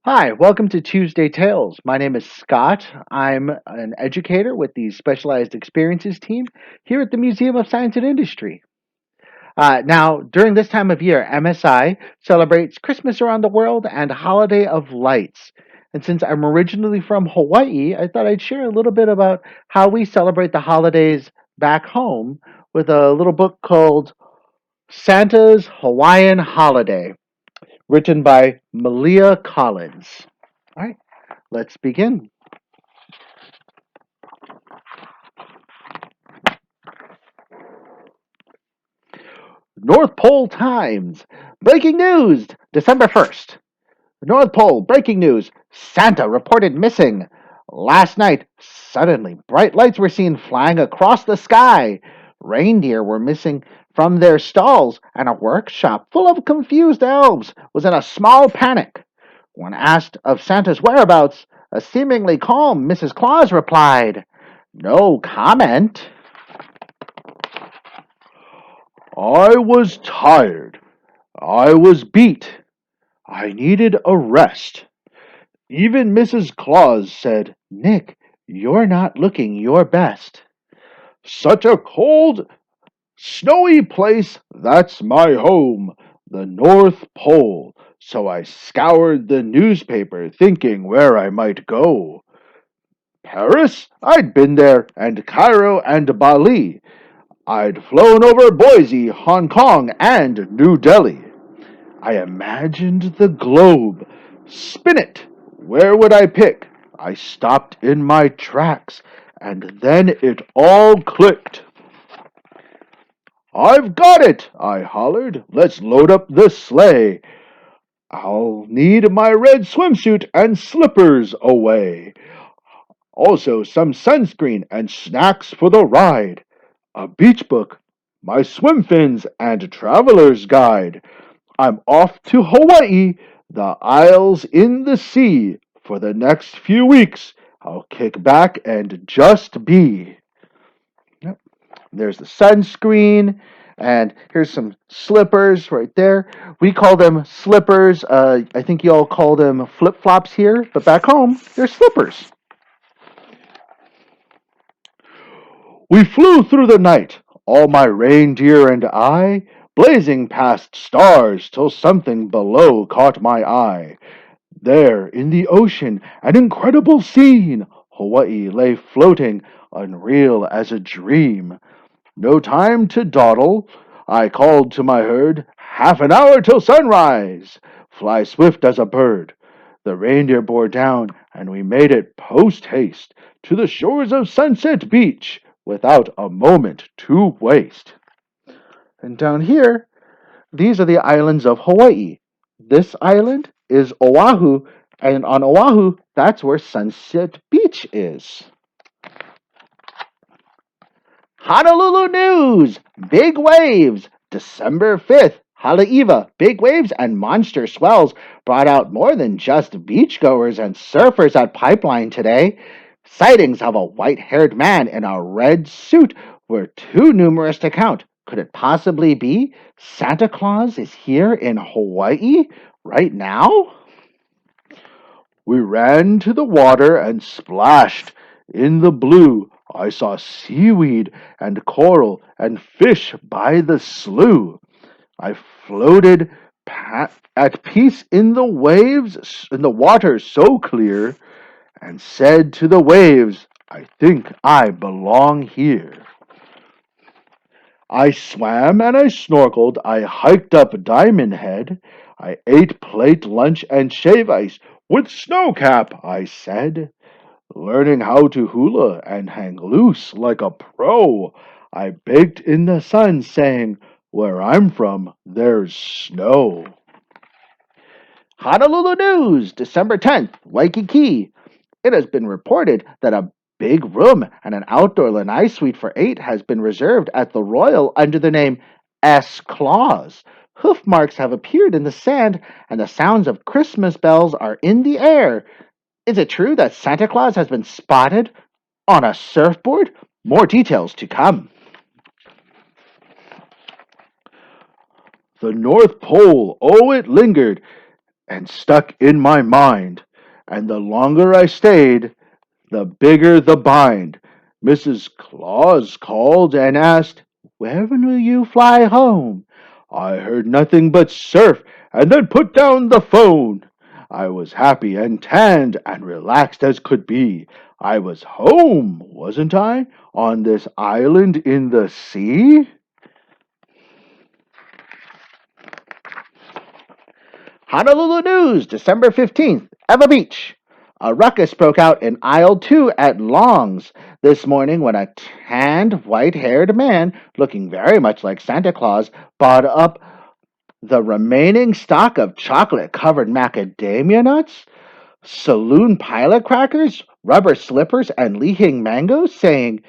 Hi, welcome to Tuesday Tales. My name is Scott. I'm an educator with the Specialized Experiences team here at the Museum of Science and Industry. Now, during this time of year, MSI celebrates Christmas around the world and Holiday of Lights. And since I'm originally from Hawaii, I thought I'd share a little bit about how we celebrate the holidays back home with a little book called Santa's Hawaiian Holiday, written by Malia Collins. All right, let's begin. North Pole Times. Breaking news, December 1st. North Pole, breaking news. Santa reported missing. Last night, suddenly, bright lights were seen flying across the sky. Reindeer were missing from their stalls, and a workshop full of confused elves was in a small panic. When asked of Santa's whereabouts, a seemingly calm Mrs. Claus replied, "No comment." I was tired. I was beat. I needed a rest. Even Mrs. Claus said, "Nick, you're not looking your best." Such a cold, snowy place, that's my home, the North Pole. So I scoured the newspaper, thinking where I might go. Paris? I'd been there, and Cairo and Bali. I'd flown over Boise, Hong Kong, and New Delhi. I imagined the globe. Spin it! Where would I pick? I stopped in my tracks, and then it all clicked. I've got it! I hollered. Let's load up the sleigh. I'll need my red swimsuit and slippers away. Also, some sunscreen and snacks for the ride. A beach book, my swim fins, and traveler's guide. I'm off to Hawaii, the isles in the sea. For the next few weeks, I'll kick back and just be. Yep. There's the sunscreen, and here's some slippers right there. We call them slippers. I think you all call them flip flops here, but back home, they're slippers. We flew through the night, all my reindeer and I, blazing past stars till something below caught my eye. There, in the ocean, an incredible scene. Hawaii lay floating, unreal as a dream. No time to dawdle. I called to my herd, "Half an hour till sunrise. Fly swift as a bird." The reindeer bore down, and we made it post haste to the shores of Sunset Beach without a moment to waste. And down here, these are the islands of Hawaii. This island is Oahu, and on Oahu, that's where Sunset Beach is. Honolulu News! Big waves! December 5th, Haleiwa, big waves and monster swells brought out more than just beachgoers and surfers at Pipeline today. Sightings of a white-haired man in a red suit were too numerous to count. Could it possibly be Santa Claus is here in Hawaii right now? We ran to the water and splashed. In the blue, I saw seaweed and coral and fish by the slew. I floated at peace in the waves, in the water so clear, and said to the waves, "I think I belong here." I swam and I snorkeled, I hiked up Diamond Head, I ate plate lunch and shave ice with Snowcap, I said. Learning how to hula and hang loose like a pro, I baked in the sun saying, "Where I'm from, there's snow." Honolulu News, December 10th, Waikiki. It has been reported that a big room and an outdoor lanai suite for 8 has been reserved at the Royal under the name S. Claus. Hoof marks have appeared in the sand, and the sounds of Christmas bells are in the air. Is it true that Santa Claus has been spotted on a surfboard? More details to come. The North Pole, oh, it lingered. and stuck in my mind. And the longer I stayed, the bigger the bind. Mrs. Claus called and asked, "When will you fly home?" I heard nothing but surf and then put down the phone. I was happy and tanned and relaxed as could be. I was home, wasn't I, on this island in the sea? Honolulu News, December 15th, Eva Beach. A ruckus broke out in aisle 2 at Long's this morning when a tanned, white haired man, looking very much like Santa Claus, bought up the remaining stock of chocolate covered macadamia nuts, saloon pilot crackers, rubber slippers, and Lihing mangoes, saying,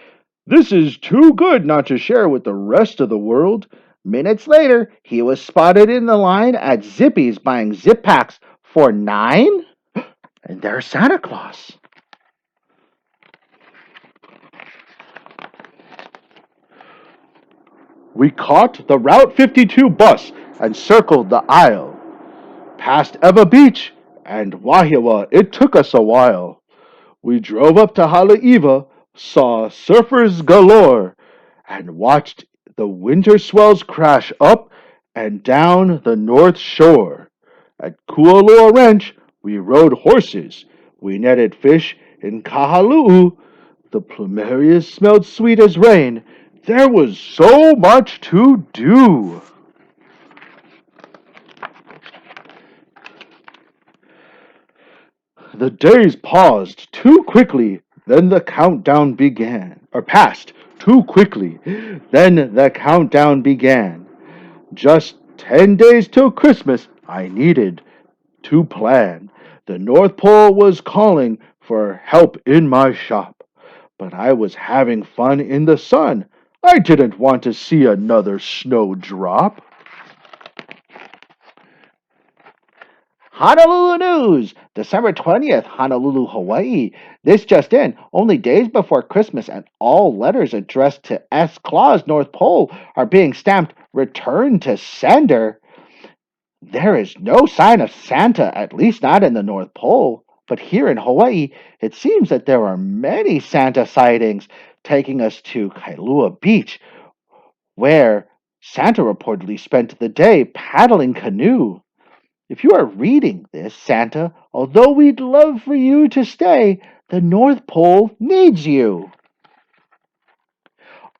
"This is too good not to share with the rest of the world." Minutes later, he was spotted in the line at Zippy's buying zip packs for $9. And there's Santa Claus. We caught the Route 52 bus and circled the aisle. Past Eva Beach and Wahiawa, it took us a while. We drove up to Haleiwa, saw surfers galore, and watched the winter swells crash up and down the North Shore. At Kualoa Ranch, we rode horses. We netted fish in Kahaluu. The plumerias smelled sweet as rain. There was so much to do. The days paused too quickly, then the countdown began. Or passed too quickly, then the countdown began. Just 10 days till Christmas, I needed to plan. The North Pole was calling for help in my shop, but I was having fun in the sun. I didn't want to see another snowdrop. Honolulu News, December 20th, Honolulu, Hawaii. This just in, only days before Christmas, and all letters addressed to S. Claus, North Pole, are being stamped "Return to Sender." There is no sign of Santa, at least not in the North Pole. But here in Hawaii, it seems that there are many Santa sightings, taking us to Kailua Beach, where Santa reportedly spent the day paddling canoe. If you are reading this, Santa, although we'd love for you to stay, the North Pole needs you.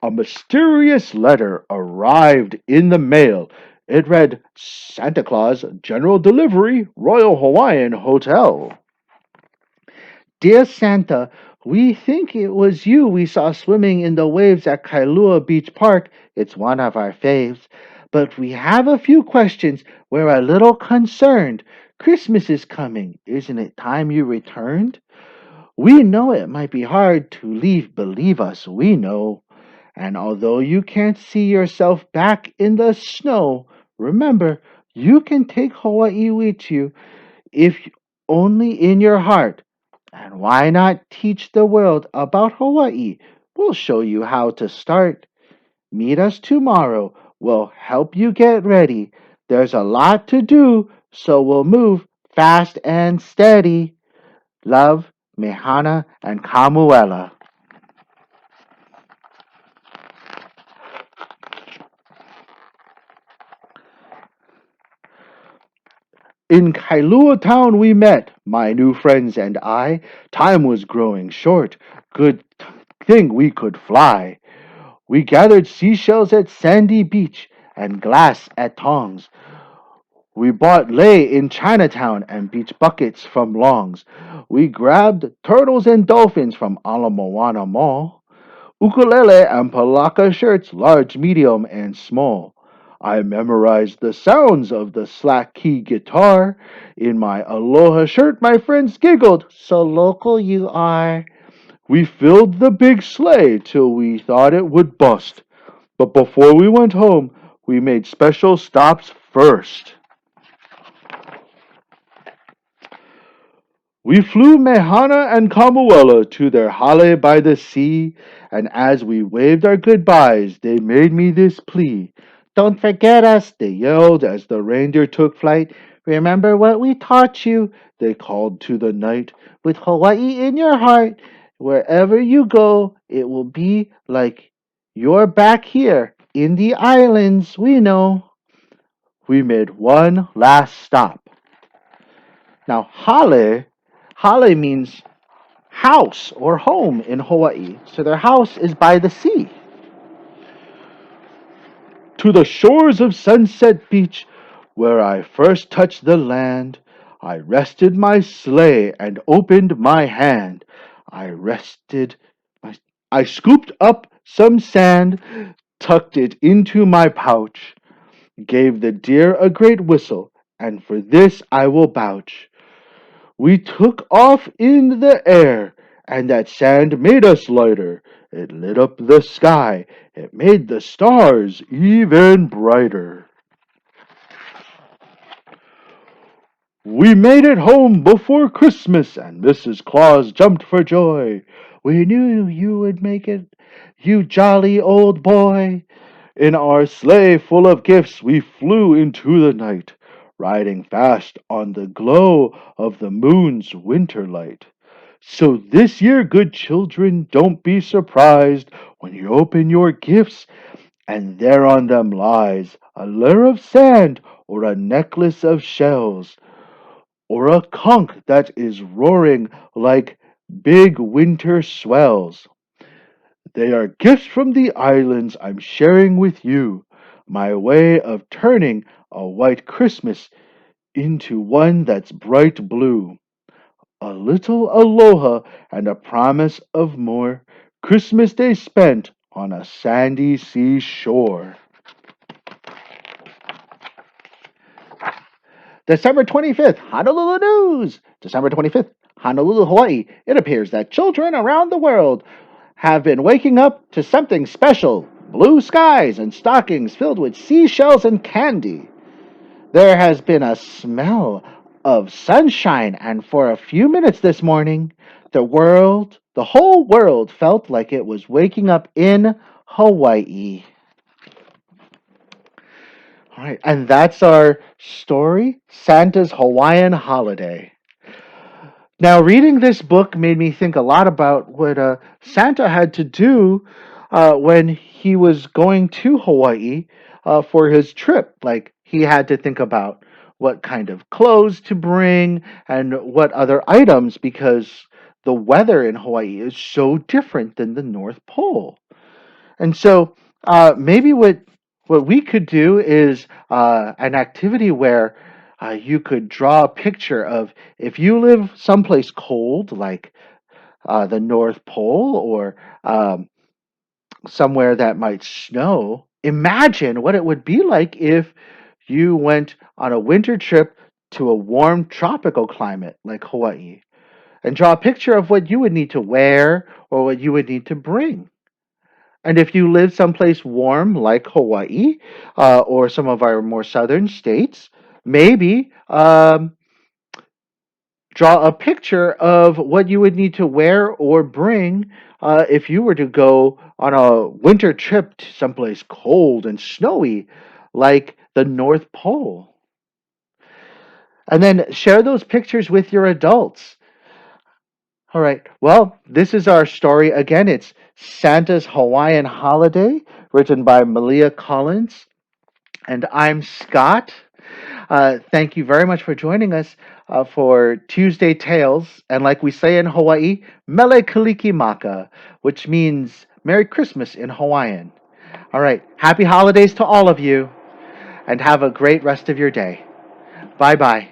A mysterious letter arrived in the mail. It read, "Santa Claus, General Delivery, Royal Hawaiian Hotel." Dear Santa, we think it was you we saw swimming in the waves at Kailua Beach Park. It's one of our faves. But we have a few questions. We're a little concerned. Christmas is coming. Isn't it time you returned? We know it might be hard to leave, believe us, we know. And although you can't see yourself back in the snow, remember, you can take Hawaii with you, if only in your heart. And why not teach the world about Hawaii? We'll show you how to start. Meet us tomorrow. We'll help you get ready. There's a lot to do, so we'll move fast and steady. Love, Mehana, and Kamuela. In Kailua town we met, my new friends and I. Time was growing short. Good thing we could fly. We gathered seashells at Sandy Beach and glass at Tongs. We bought lei in Chinatown and beach buckets from Long's. We grabbed turtles and dolphins from Ala Moana Mall. Ukulele and palaka shirts, large, medium, and small. I memorized the sounds of the slack key guitar. In my aloha shirt, my friends giggled, "So local you are." We filled the big sleigh till we thought it would bust. But before we went home, we made special stops first. We flew Mehana and Kamuela to their hale by the sea, and as we waved our goodbyes, they made me this plea. "Don't forget us," they yelled as the reindeer took flight. Remember what we taught you, they called to the night. With Hawaii in your heart, wherever you go, it will be like you're back here in the islands, we know. We made one last stop. Now, hale means house or home in Hawaii. So their house is by the sea. To the shores of Sunset Beach, where I first touched the land, I rested my sleigh and opened my hand. I rested my, I scooped up some sand, tucked it into my pouch, gave the deer a great whistle, and for this I will vouch. We took off in the air, and that sand made us lighter. It lit up the sky, it made the stars even brighter. We made it home before Christmas, and Mrs. Claus jumped for joy. We knew you would make it, you jolly old boy. In our sleigh full of gifts, we flew into the night, riding fast on the glow of the moon's winter light. So this year, good children, don't be surprised when you open your gifts and there on them lies a layer of sand or a necklace of shells or a conch that is roaring like big winter swells. They are gifts from the islands I'm sharing with you, my way of turning a white Christmas into one that's bright blue. A little aloha and a promise of more. Christmas Day spent on a sandy seashore. December 25th, Honolulu News. December 25th, Honolulu, Hawaii. It appears that children around the world have been waking up to something special. Blue skies and stockings filled with seashells and candy. There has been a smell of sunshine, and for a few minutes this morning, the whole world felt like it was waking up in Hawaii. All right, and that's our story, Santa's Hawaiian Holiday. Now, reading this book made me think a lot about what Santa had to do when he was going to Hawaii for his trip. Like, he had to think about what kind of clothes to bring and what other items because the weather in Hawaii is so different than the North Pole. And so maybe what we could do is an activity where you could draw a picture of if you live someplace cold, like the North Pole or somewhere that might snow. Imagine what it would be like if you went on a winter trip to a warm tropical climate like Hawaii, and draw a picture of what you would need to wear or what you would need to bring. And if you live someplace warm like Hawaii or some of our more southern states, maybe draw a picture of what you would need to wear or bring if you were to go on a winter trip to someplace cold and snowy like the North Pole. And then share those pictures with your adults. All right. Well, this is our story again. It's Santa's Hawaiian Holiday, written by Malia Collins. And I'm Scott. Thank you very much for joining us for Tuesday Tales. And like we say in Hawaii, Mele Kalikimaka, which means Merry Christmas in Hawaiian. All right. Happy holidays to all of you, and have a great rest of your day. Bye bye.